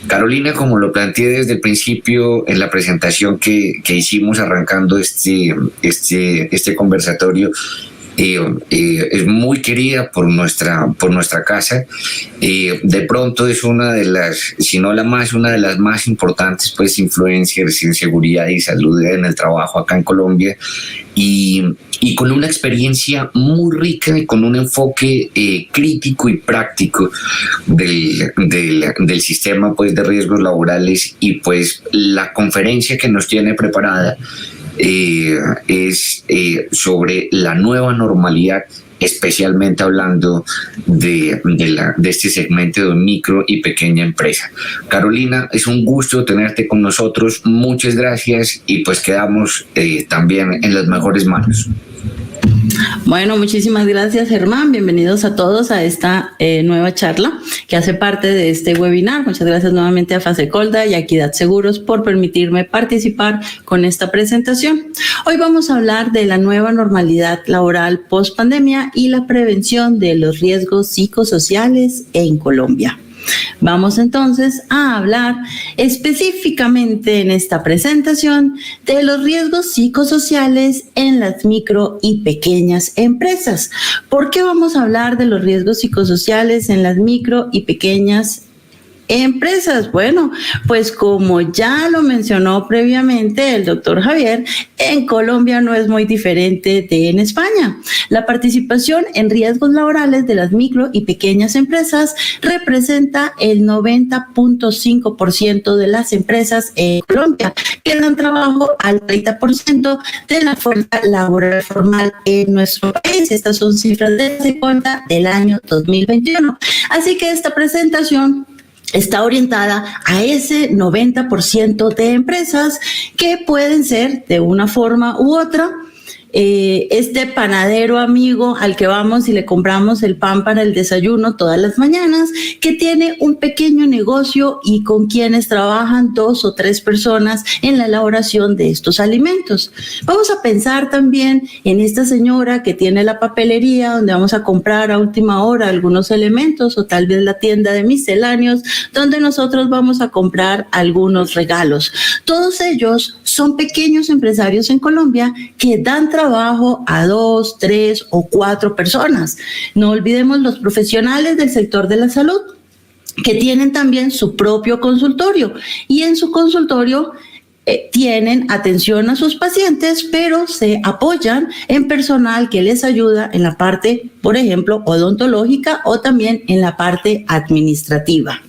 Carolina, como lo planteé desde el principio en la presentación que hicimos arrancando este conversatorio, es muy querida por nuestra casa. De pronto es una de las, si no la más, una de las más importantes pues influencers en seguridad y salud en el trabajo acá en Colombia, y con una experiencia muy rica y con un enfoque crítico y práctico del sistema pues de riesgos laborales. Y pues la conferencia que nos tiene preparada es sobre la nueva normalidad, especialmente hablando de este segmento de micro y pequeña empresa. Carolina, es un gusto tenerte con nosotros, muchas gracias, y pues quedamos también en las mejores manos. Bueno, muchísimas gracias, Germán. Bienvenidos a todos a esta nueva charla que hace parte de este webinar. Muchas gracias nuevamente a Fasecolda y a Equidad Seguros por permitirme participar con esta presentación. Hoy vamos a hablar de la nueva normalidad laboral post pandemia y la prevención de los riesgos psicosociales en Colombia. Vamos entonces a hablar específicamente en esta presentación de los riesgos psicosociales en las micro y pequeñas empresas. ¿Por qué vamos a hablar de los riesgos psicosociales en las micro y pequeñas empresas? Bueno, pues como ya lo mencionó previamente el doctor Javier, en Colombia no es muy diferente de en España. La participación en riesgos laborales de las micro y pequeñas empresas representa el 90.5% de las empresas en Colombia, que dan trabajo al 30% de la fuerza laboral formal en nuestro país. Estas son cifras de Fasecolda del año 2021. Así que esta presentación está orientada a ese 90% de empresas que pueden ser de una forma u otra este panadero amigo al que vamos y le compramos el pan para el desayuno todas las mañanas, que tiene un pequeño negocio y con quienes trabajan 2 o 3 personas en la elaboración de estos alimentos. Vamos a pensar también en esta señora que tiene la papelería donde vamos a comprar a última hora algunos elementos, o tal vez la tienda de misceláneos donde nosotros vamos a comprar algunos regalos. Todos ellos son pequeños empresarios en Colombia que dan trabajo a 2, 3 o 4 personas. No olvidemos los profesionales del sector de la salud, que tienen también su propio consultorio, y en su consultorio tienen atención a sus pacientes, pero se apoyan en personal que les ayuda en la parte, por ejemplo, odontológica o también en la parte administrativa.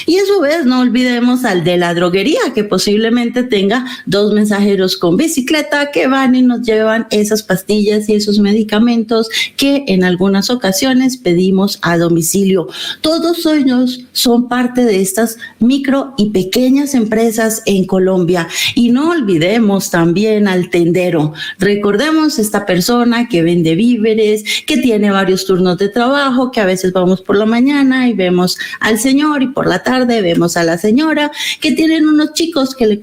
Y a su vez no olvidemos al de la droguería, que posiblemente tenga 2 mensajeros con bicicleta que van y nos llevan esas pastillas y esos medicamentos que en algunas ocasiones pedimos a domicilio. Todos ellos son parte de estas micro y pequeñas empresas en Colombia. Y no olvidemos también al tendero. Recordemos esta persona que vende víveres, que tiene varios turnos de trabajo, que a veces vamos por la mañana y vemos al señor, y por la tarde vemos a la señora, que tienen unos chicos que le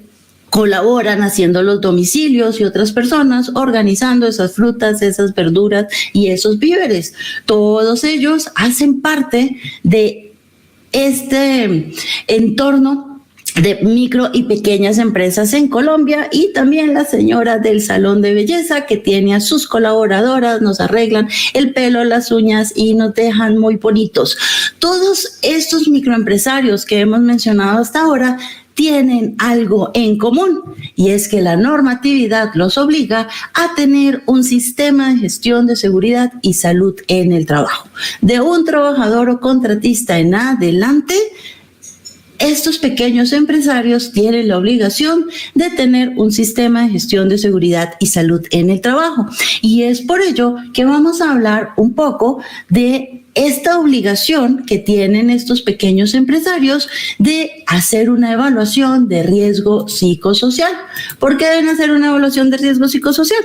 colaboran haciendo los domicilios y otras personas organizando esas frutas, esas verduras y esos víveres. Todos ellos hacen parte de este entorno de micro y pequeñas empresas en Colombia, y también la señora del salón de belleza que tiene a sus colaboradoras, nos arreglan el pelo, las uñas y nos dejan muy bonitos. Todos estos microempresarios que hemos mencionado hasta ahora tienen algo en común, y es que la normatividad los obliga a tener un sistema de gestión de seguridad y salud en el trabajo. De un trabajador o contratista en adelante, estos pequeños empresarios tienen la obligación de tener un sistema de gestión de seguridad y salud en el trabajo. Y es por ello que vamos a hablar un poco de esta obligación que tienen estos pequeños empresarios de hacer una evaluación de riesgo psicosocial. ¿Por qué deben hacer una evaluación de riesgo psicosocial?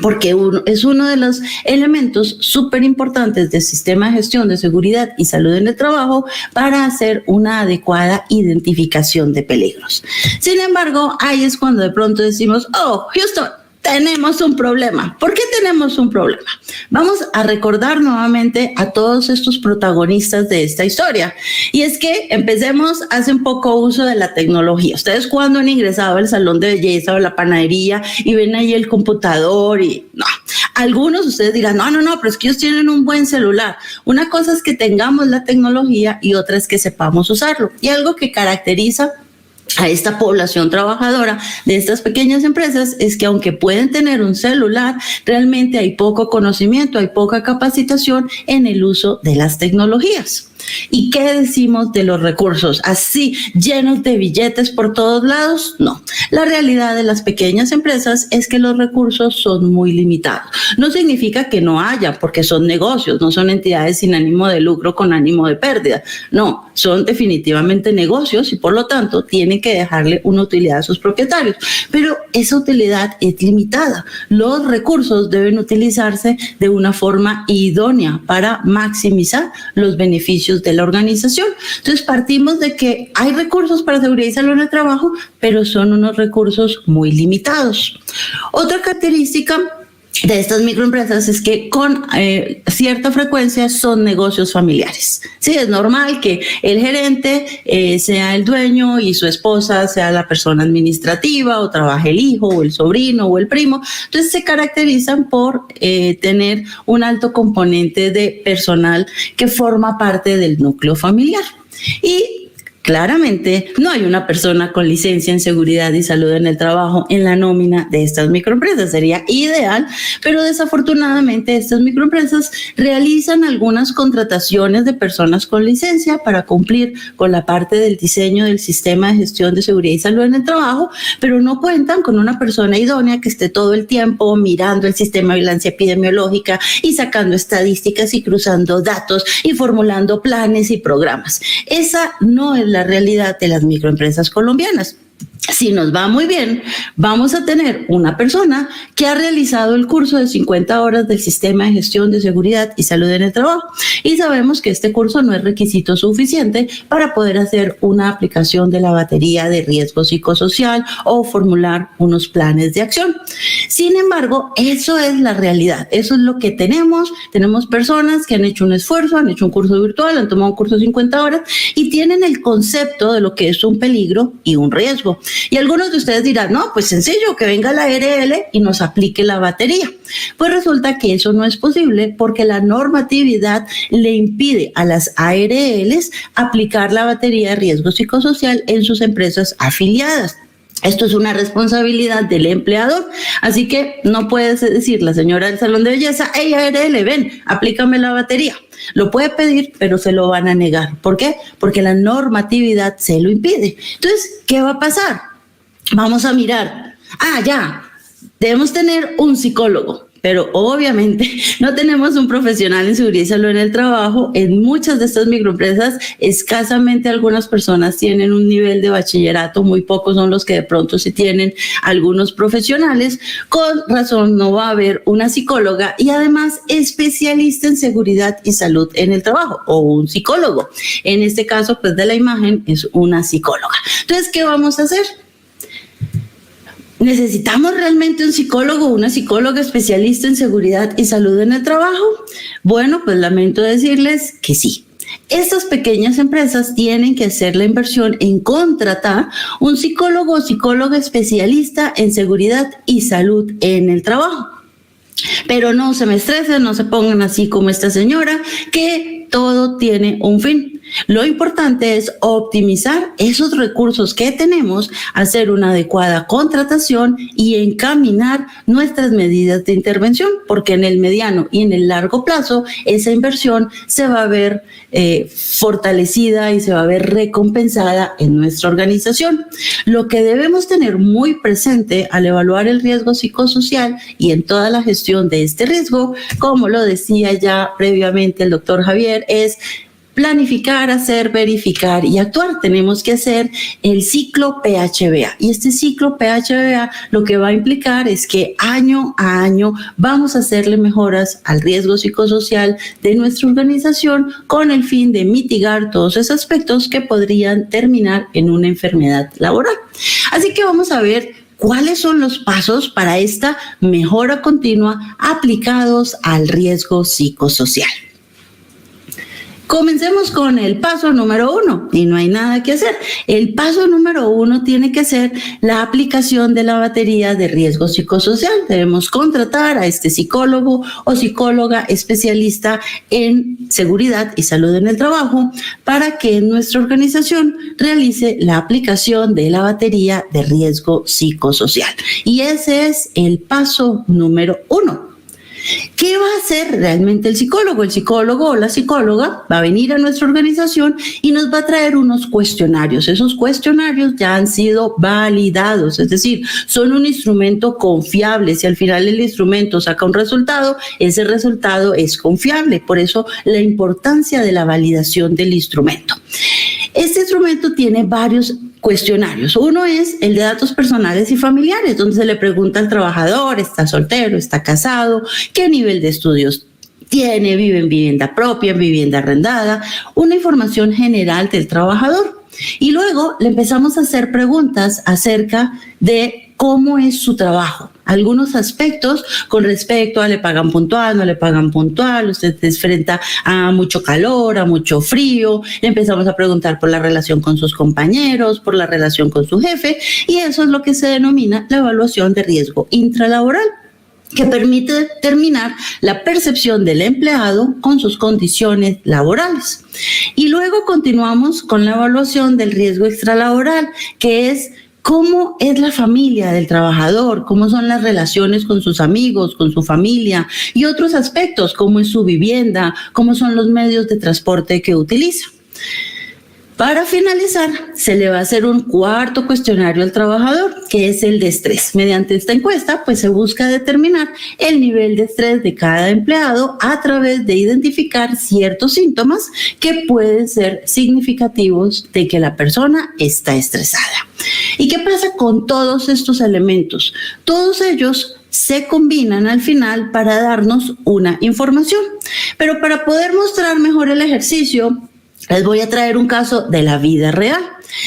Porque es uno de los elementos súper importantes del sistema de gestión de seguridad y salud en el trabajo para hacer una adecuada identificación de peligros. Sin embargo, ahí es cuando de pronto decimos, oh, Houston, tenemos un problema. ¿Por qué tenemos un problema? Vamos a recordar nuevamente a todos estos protagonistas de esta historia. Y es que empecemos, hacen poco uso de la tecnología. Ustedes cuando han ingresado al salón de belleza o la panadería y ven ahí el computador y no. Algunos ustedes dirán, no, pero es que ellos tienen un buen celular. Una cosa es que tengamos la tecnología y otra es que sepamos usarlo. Y algo que caracteriza a esta población trabajadora de estas pequeñas empresas es que aunque pueden tener un celular, realmente hay poco conocimiento, hay poca capacitación en el uso de las tecnologías. ¿Y qué decimos de los recursos? ¿Así llenos de billetes por todos lados? No. La realidad de las pequeñas empresas es que los recursos son muy limitados. No significa que no haya, porque son negocios, no son entidades sin ánimo de lucro con ánimo de pérdida. No, son definitivamente negocios y por lo tanto tienen que dejarle una utilidad a sus propietarios. Pero esa utilidad es limitada. Los recursos deben utilizarse de una forma idónea para maximizar los beneficios de la organización. Entonces partimos de que hay recursos para seguridad y salud en el trabajo, pero son unos recursos muy limitados. Otra característica de estas microempresas es que con cierta frecuencia son negocios familiares. Sí, es normal que el gerente sea el dueño y su esposa sea la persona administrativa o trabaje el hijo o el sobrino o el primo. Entonces se caracterizan por tener un alto componente de personal que forma parte del núcleo familiar. Y claramente no hay una persona con licencia en seguridad y salud en el trabajo en la nómina de estas microempresas. Sería ideal, pero desafortunadamente estas microempresas realizan algunas contrataciones de personas con licencia para cumplir con la parte del diseño del sistema de gestión de seguridad y salud en el trabajo, pero no cuentan con una persona idónea que esté todo el tiempo mirando el sistema de vigilancia epidemiológica y sacando estadísticas y cruzando datos y formulando planes y programas. Esa no es la realidad de las microempresas colombianas. Si nos va muy bien, vamos a tener una persona que ha realizado el curso de 50 horas del Sistema de Gestión de Seguridad y Salud en el Trabajo y sabemos que este curso no es requisito suficiente para poder hacer una aplicación de la batería de riesgo psicosocial o formular unos planes de acción. Sin embargo, eso es la realidad, eso es lo que tenemos. Tenemos personas que han hecho un esfuerzo, han hecho un curso virtual, han tomado un curso de 50 horas y tienen el concepto de lo que es un peligro y un riesgo. Y algunos de ustedes dirán, no, pues sencillo, que venga la ARL y nos aplique la batería. Pues resulta que eso no es posible porque la normatividad le impide a las ARLs aplicar la batería de riesgo psicosocial en sus empresas afiliadas. Esto es una responsabilidad del empleador, así que no puede decir la señora del salón de belleza, hey ARL, ven, aplícame la batería. Lo puede pedir, pero se lo van a negar. ¿Por qué? Porque la normatividad se lo impide. Entonces, ¿qué va a pasar? Vamos a mirar. Debemos tener un psicólogo. Pero obviamente no tenemos un profesional en seguridad y salud en el trabajo. En muchas de estas microempresas, escasamente algunas personas tienen un nivel de bachillerato, muy pocos son los que de pronto sí tienen algunos profesionales. Con razón no va a haber una psicóloga y además especialista en seguridad y salud en el trabajo o un psicólogo. En este caso, pues de la imagen es una psicóloga. Entonces, ¿qué vamos a hacer? ¿Necesitamos realmente un psicólogo o una psicóloga especialista en seguridad y salud en el trabajo? Bueno, pues lamento decirles que sí. Estas pequeñas empresas tienen que hacer la inversión en contratar un psicólogo o psicóloga especialista en seguridad y salud en el trabajo. Pero no se me estresen, no se pongan así como esta señora, que todo tiene un fin. Lo importante es optimizar esos recursos que tenemos, hacer una adecuada contratación y encaminar nuestras medidas de intervención, porque en el mediano y en el largo plazo esa inversión se va a ver fortalecida y se va a ver recompensada en nuestra organización. Lo que debemos tener muy presente al evaluar el riesgo psicosocial y en toda la gestión de este riesgo, como lo decía ya previamente el doctor Javier, es planificar, hacer, verificar y actuar. Tenemos que hacer el ciclo PHBA. Y este ciclo PHBA lo que va a implicar es que año a año vamos a hacerle mejoras al riesgo psicosocial de nuestra organización con el fin de mitigar todos esos aspectos que podrían terminar en una enfermedad laboral. Así que vamos a ver cuáles son los pasos para esta mejora continua aplicados al riesgo psicosocial. Comencemos con el paso número 1 y no hay nada que hacer. El paso número 1 tiene que ser la aplicación de la batería de riesgo psicosocial. Debemos contratar a este psicólogo o psicóloga especialista en seguridad y salud en el trabajo para que en nuestra organización realice la aplicación de la batería de riesgo psicosocial. Y ese es el paso número 1. ¿Qué va a hacer realmente el psicólogo? El psicólogo o la psicóloga va a venir a nuestra organización y nos va a traer unos cuestionarios. Esos cuestionarios ya han sido validados, es decir, son un instrumento confiable. Si al final el instrumento saca un resultado, ese resultado es confiable. Por eso la importancia de la validación del instrumento. Este instrumento tiene varios cuestionarios. Uno es el de datos personales y familiares, donde se le pregunta al trabajador, ¿está soltero, está casado? ¿Qué nivel de estudios tiene? ¿Vive en vivienda propia, en vivienda arrendada? Una información general del trabajador. Y luego le empezamos a hacer preguntas acerca de cómo es su trabajo. Algunos aspectos con respecto a le pagan puntual, no le pagan puntual, usted se enfrenta a mucho calor, a mucho frío. Le empezamos a preguntar por la relación con sus compañeros, por la relación con su jefe, y eso es lo que se denomina la evaluación de riesgo intralaboral, que permite determinar la percepción del empleado con sus condiciones laborales. Y luego continuamos con la evaluación del riesgo extralaboral, que es cómo es la familia del trabajador, cómo son las relaciones con sus amigos, con su familia y otros aspectos, cómo es su vivienda, cómo son los medios de transporte que utiliza. Para finalizar, se le va a hacer un cuarto cuestionario al trabajador, que es el de estrés. Mediante esta encuesta, pues se busca determinar el nivel de estrés de cada empleado a través de identificar ciertos síntomas que pueden ser significativos de que la persona está estresada. ¿Y qué pasa con todos estos elementos? Todos ellos se combinan al final para darnos una información. Pero para poder mostrar mejor el ejercicio, les voy a traer un caso de la vida real.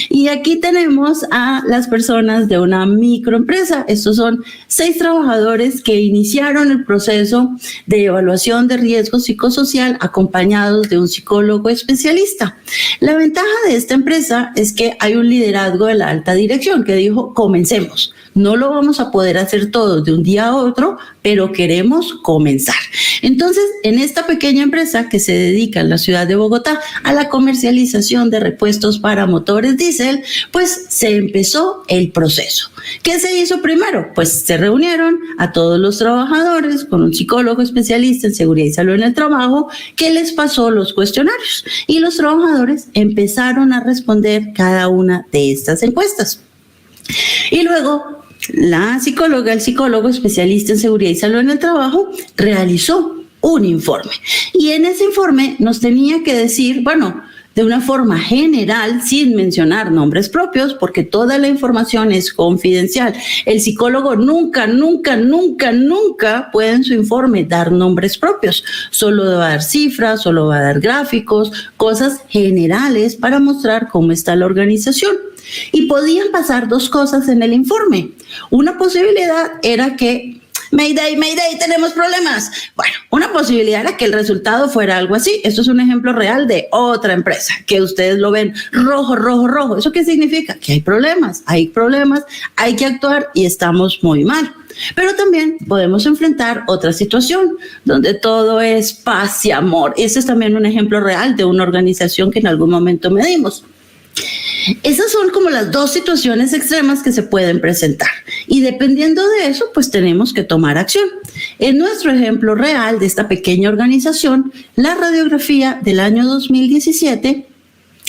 Y aquí tenemos a las personas de una microempresa. Estos son 6 trabajadores que iniciaron el proceso de evaluación de riesgo psicosocial acompañados de un psicólogo especialista. La ventaja de esta empresa es que hay un liderazgo de la alta dirección que dijo, comencemos. No lo vamos a poder hacer todo de un día a otro, pero queremos comenzar. Entonces, en esta pequeña empresa que se dedica en la ciudad de Bogotá a la comercialización de repuestos para motores diésel, pues se empezó el proceso. ¿Qué se hizo primero? Pues se reunieron a todos los trabajadores con un psicólogo especialista en seguridad y salud en el trabajo que les pasó los cuestionarios y los trabajadores empezaron a responder cada una de estas encuestas. Y luego la psicóloga, el psicólogo especialista en seguridad y salud en el trabajo realizó un informe. Y en ese informe nos tenía que decir, bueno, de una forma general, sin mencionar nombres propios, porque toda la información es confidencial. El psicólogo nunca puede en su informe dar nombres propios. Solo va a dar cifras, solo va a dar gráficos, cosas generales para mostrar cómo está la organización. Y podían pasar 2 cosas en el informe. Una posibilidad era que Mayday, tenemos problemas. Bueno, una posibilidad era que el resultado fuera algo así. Esto es un ejemplo real de otra empresa, que ustedes lo ven rojo. ¿Eso qué significa? Que hay problemas, hay que actuar y estamos muy mal. Pero también podemos enfrentar otra situación donde todo es paz y amor. Ese es también un ejemplo real de una organización que en algún momento medimos. Esas son como las 2 situaciones extremas que se pueden presentar y dependiendo de eso, pues tenemos que tomar acción. En nuestro ejemplo real de esta pequeña organización, la radiografía del año 2017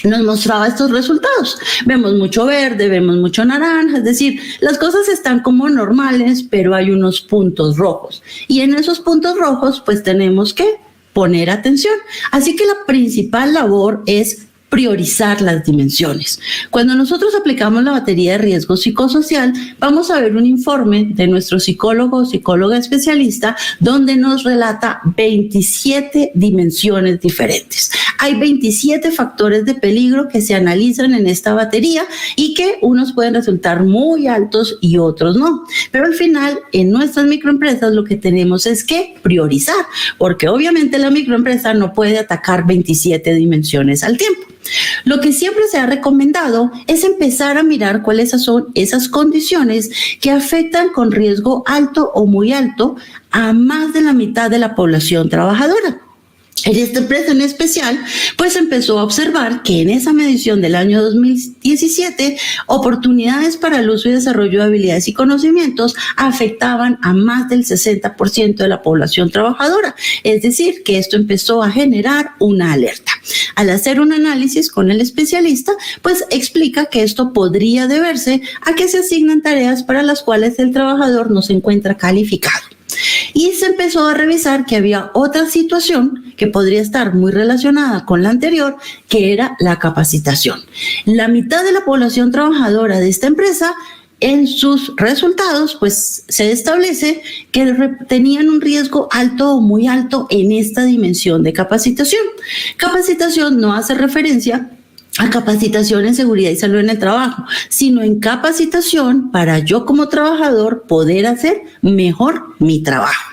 nos mostraba estos resultados. Vemos mucho verde, vemos mucho naranja, es decir, las cosas están como normales, pero hay unos puntos rojos y en esos puntos rojos pues tenemos que poner atención. Así que la principal labor es priorizar las dimensiones. Cuando nosotros aplicamos la batería de riesgo psicosocial, vamos a ver un informe de nuestro psicólogo o psicóloga especialista donde nos relata 27 dimensiones diferentes. Hay 27 factores de peligro que se analizan en esta batería y que unos pueden resultar muy altos y otros no. Pero al final, en nuestras microempresas lo que tenemos es que priorizar, porque obviamente la microempresa no puede atacar 27 dimensiones al tiempo. Lo que siempre se ha recomendado es empezar a mirar cuáles son esas condiciones que afectan con riesgo alto o muy alto a más de la mitad de la población trabajadora. En esta empresa en especial, pues empezó a observar que en esa medición del año 2017, oportunidades para el uso y desarrollo de habilidades y conocimientos afectaban a más del 60% de la población trabajadora. Es decir, que esto empezó a generar una alerta. Al hacer un análisis con el especialista, pues explica que esto podría deberse a que se asignan tareas para las cuales el trabajador no se encuentra calificado. Y se empezó a revisar que había otra situación que podría estar muy relacionada con la anterior, que era la capacitación. La mitad de la población trabajadora de esta empresa, en sus resultados, pues se establece que tenían un riesgo alto o muy alto en esta dimensión de capacitación. Capacitación no hace referencia a capacitación en seguridad y salud en el trabajo, sino en capacitación para yo como trabajador poder hacer mejor mi trabajo.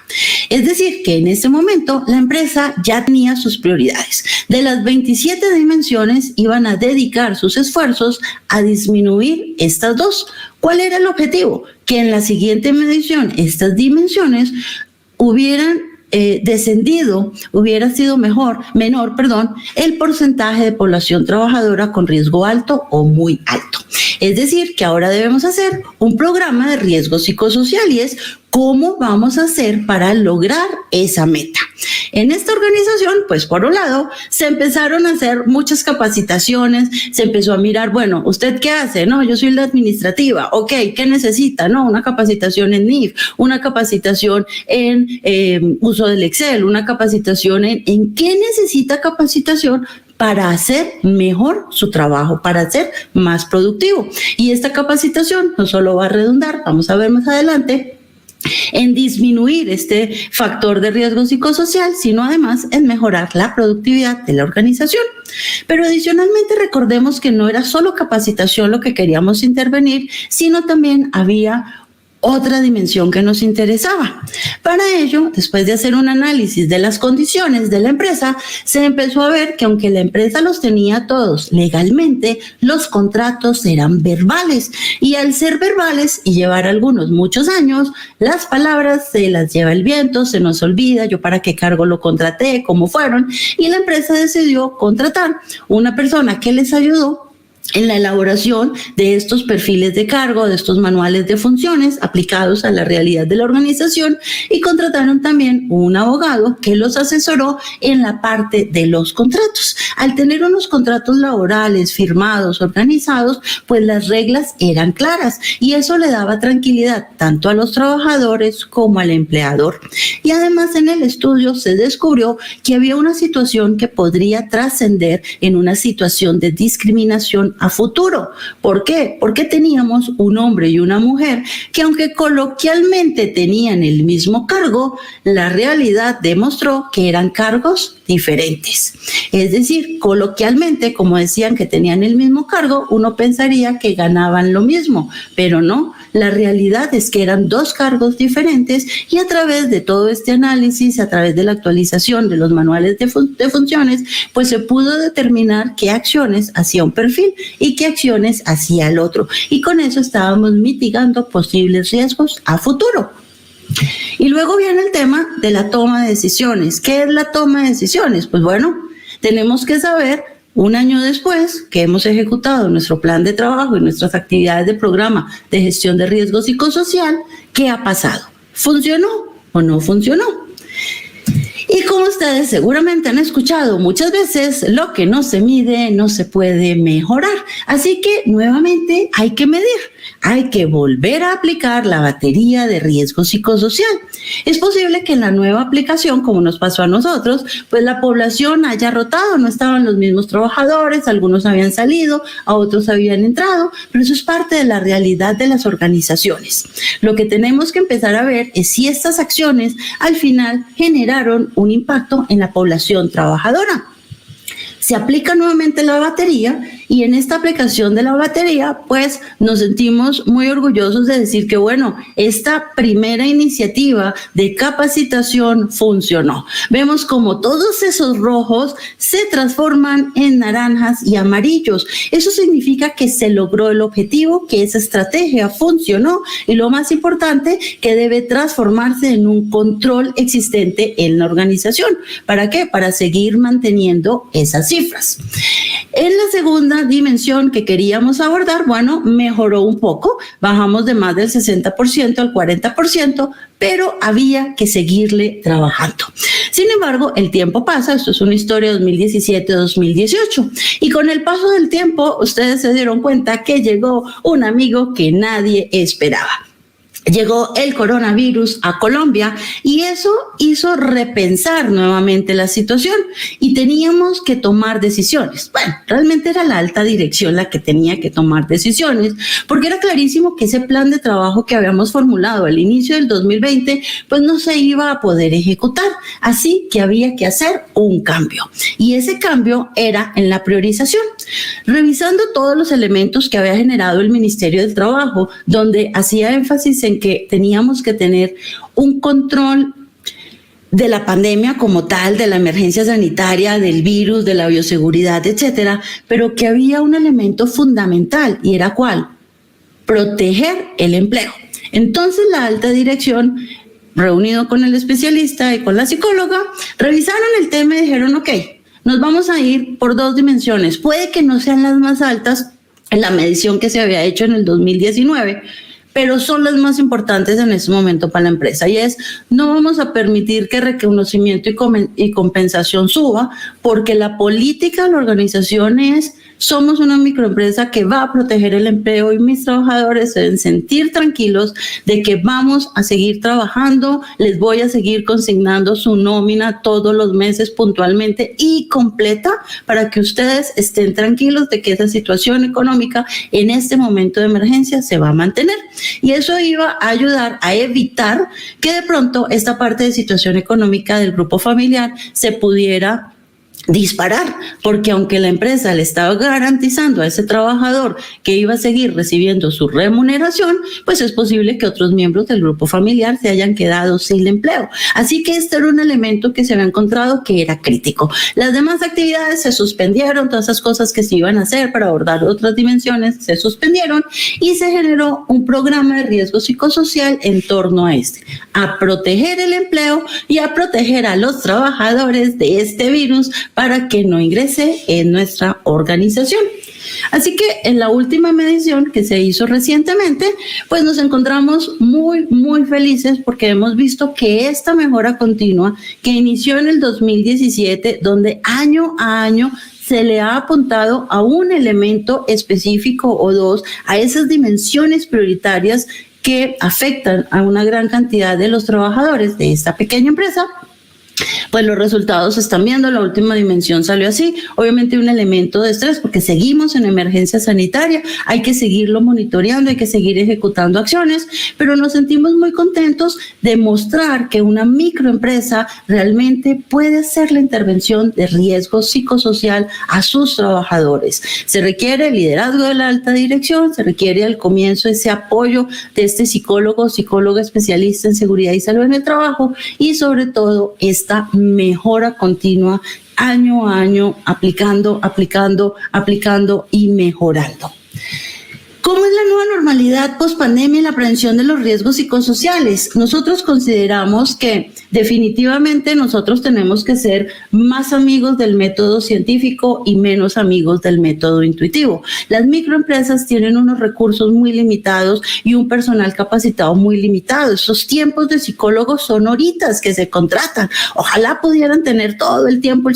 Es decir, que en ese momento la empresa ya tenía sus prioridades. De las 27 dimensiones iban a dedicar sus esfuerzos a disminuir estas dos. ¿Cuál era el objetivo? Que en la siguiente medición estas dimensiones hubieran descendido, hubiera sido menor, el porcentaje de población trabajadora con riesgo alto o muy alto. Es decir, que ahora debemos hacer un programa de riesgo psicosocial y es cómo vamos a hacer para lograr esa meta. En esta organización, pues por un lado, se empezaron a hacer muchas capacitaciones, se empezó a mirar, bueno, ¿usted qué hace? No, yo soy la administrativa, ok, ¿qué necesita? No, una capacitación en NIF, una capacitación en uso del Excel, una capacitación en qué necesita capacitación para hacer mejor su trabajo, para ser más productivo. Y esta capacitación no solo va a redundar, vamos a ver más adelante, en disminuir este factor de riesgo psicosocial, sino además en mejorar la productividad de la organización. Pero adicionalmente recordemos que no era solo capacitación lo que queríamos intervenir, sino también había otra dimensión que nos interesaba. Para ello, después de hacer un análisis de las condiciones de la empresa, se empezó a ver que aunque la empresa los tenía todos legalmente, los contratos eran verbales. Y al ser verbales y llevar algunos muchos años, las palabras se las lleva el viento, se nos olvida, yo para qué cargo lo contraté, cómo fueron, y la empresa decidió contratar una persona que les ayudó en la elaboración de estos perfiles de cargo, de estos manuales de funciones aplicados a la realidad de la organización, y contrataron también un abogado que los asesoró en la parte de los contratos. Al tener unos contratos laborales firmados, organizados, pues las reglas eran claras y eso le daba tranquilidad tanto a los trabajadores como al empleador. Y además en el estudio se descubrió que había una situación que podría trascender en una situación de discriminación a futuro. ¿Por qué? Porque teníamos un hombre y una mujer que aunque coloquialmente tenían el mismo cargo, la realidad demostró que eran cargos diferentes. Es decir, coloquialmente, como decían que tenían el mismo cargo, uno pensaría que ganaban lo mismo, pero no. La realidad es que eran dos cargos diferentes y a través de todo este análisis, a través de la actualización de los manuales de funciones, pues se pudo determinar qué acciones hacía un perfil y qué acciones hacía el otro. Y con eso estábamos mitigando posibles riesgos a futuro. Y luego viene el tema de la toma de decisiones. ¿Qué es la toma de decisiones? Pues bueno, tenemos que saber un año después que hemos ejecutado nuestro plan de trabajo y nuestras actividades de programa de gestión de riesgo psicosocial, ¿qué ha pasado? ¿Funcionó o no funcionó? Y como ustedes seguramente han escuchado muchas veces, lo que no se mide no se puede mejorar. Así que nuevamente hay que medir, hay que volver a aplicar la batería de riesgo psicosocial. Es posible que en la nueva aplicación, como nos pasó a nosotros, pues la población haya rotado, no estaban los mismos trabajadores, algunos habían salido, a otros habían entrado, pero eso es parte de la realidad de las organizaciones. Lo que tenemos que empezar a ver es si estas acciones al final generaron un impacto en la población trabajadora. Se aplica nuevamente la batería y en esta aplicación de la batería pues nos sentimos muy orgullosos de decir que bueno, esta primera iniciativa de capacitación funcionó. Vemos como todos esos rojos se transforman en naranjas y amarillos. Eso significa que se logró el objetivo, que esa estrategia funcionó y lo más importante, que debe transformarse en un control existente en la organización. ¿Para qué? Para seguir manteniendo esas cifras. En la segunda dimensión que queríamos abordar, bueno, mejoró un poco, bajamos de más del 60% al 40%, pero había que seguirle trabajando. Sin embargo, el tiempo pasa, esto es una historia de 2017-2018, y con el paso del tiempo, ustedes se dieron cuenta que llegó un amigo que nadie esperaba. Llegó el coronavirus a Colombia y eso hizo repensar nuevamente la situación y teníamos que tomar decisiones. Bueno, realmente era la alta dirección la que tenía que tomar decisiones porque era clarísimo que ese plan de trabajo que habíamos formulado al inicio del 2020 pues no se iba a poder ejecutar. Así que había que hacer un cambio y ese cambio era en la priorización. Revisando todos los elementos que había generado el Ministerio del Trabajo, donde hacía énfasis en que teníamos que tener un control de la pandemia como tal, de la emergencia sanitaria, del virus, de la bioseguridad, etcétera, pero que había un elemento fundamental y era ¿cuál? Proteger el empleo. Entonces la alta dirección, reunido con el especialista y con la psicóloga, revisaron el tema y dijeron, ok, nos vamos a ir por dos dimensiones. Puede que no sean las más altas en la medición que se había hecho en el 2019, pero son las más importantes en este momento para la empresa y es, no vamos a permitir que reconocimiento y compensación suba porque la política de la organización es, somos una microempresa que va a proteger el empleo y mis trabajadores se deben sentir tranquilos de que vamos a seguir trabajando, les voy a seguir consignando su nómina todos los meses puntualmente y completa para que ustedes estén tranquilos de que esa situación económica en este momento de emergencia se va a mantener. Y eso iba a ayudar a evitar que de pronto esta parte de situación económica del grupo familiar se pudiera disparar, porque aunque la empresa le estaba garantizando a ese trabajador que iba a seguir recibiendo su remuneración, pues es posible que otros miembros del grupo familiar se hayan quedado sin empleo. Así que este era un elemento que se había encontrado que era crítico. Las demás actividades se suspendieron, todas esas cosas que se iban a hacer para abordar otras dimensiones se suspendieron y se generó un programa de riesgo psicosocial en torno a proteger el empleo y a proteger a los trabajadores de este virus para que no ingrese en nuestra organización. Así que en la última medición que se hizo recientemente, pues nos encontramos muy, muy felices porque hemos visto que esta mejora continua que inició en el 2017, donde año a año se le ha apuntado a un elemento específico o dos, a esas dimensiones prioritarias que afectan a una gran cantidad de los trabajadores de esta pequeña empresa, pues los resultados se están viendo. La última dimensión salió así. Obviamente un elemento de estrés porque seguimos en emergencia sanitaria, hay que seguirlo monitoreando, hay que seguir ejecutando acciones, pero nos sentimos muy contentos de mostrar que una microempresa realmente puede hacer la intervención de riesgo psicosocial a sus trabajadores. Se requiere el liderazgo de la alta dirección, se requiere al comienzo ese apoyo de este psicóloga especialista en seguridad y salud en el trabajo y sobre todo esta mejora continua año a año, aplicando y mejorando. ¿Cómo es la nueva normalidad post-pandemia en la prevención de los riesgos psicosociales? Nosotros consideramos que definitivamente nosotros tenemos que ser más amigos del método científico y menos amigos del método intuitivo. Las microempresas tienen unos recursos muy limitados y un personal capacitado muy limitado. Esos tiempos de psicólogos son horitas que se contratan. Ojalá pudieran tener todo el tiempo el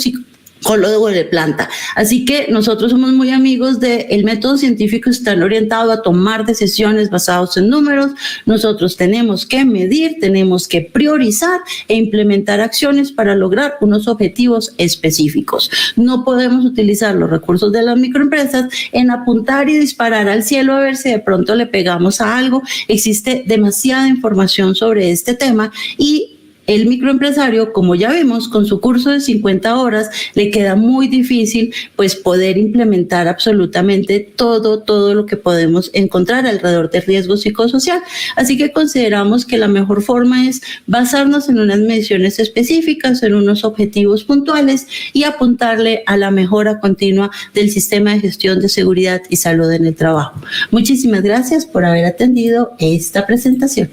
psicólogo de planta. Así que nosotros somos muy amigos del método científico, están orientados a tomar decisiones basadas en números. Nosotros tenemos que medir, tenemos que priorizar e implementar acciones para lograr unos objetivos específicos. No podemos utilizar los recursos de las microempresas en apuntar y disparar al cielo a ver si de pronto le pegamos a algo. Existe demasiada información sobre este tema y el microempresario, como ya vimos, con su curso de 50 horas, le queda muy difícil pues poder implementar absolutamente todo lo que podemos encontrar alrededor del riesgo psicosocial. Así que consideramos que la mejor forma es basarnos en unas mediciones específicas, en unos objetivos puntuales y apuntarle a la mejora continua del sistema de gestión de seguridad y salud en el trabajo. Muchísimas gracias por haber atendido esta presentación.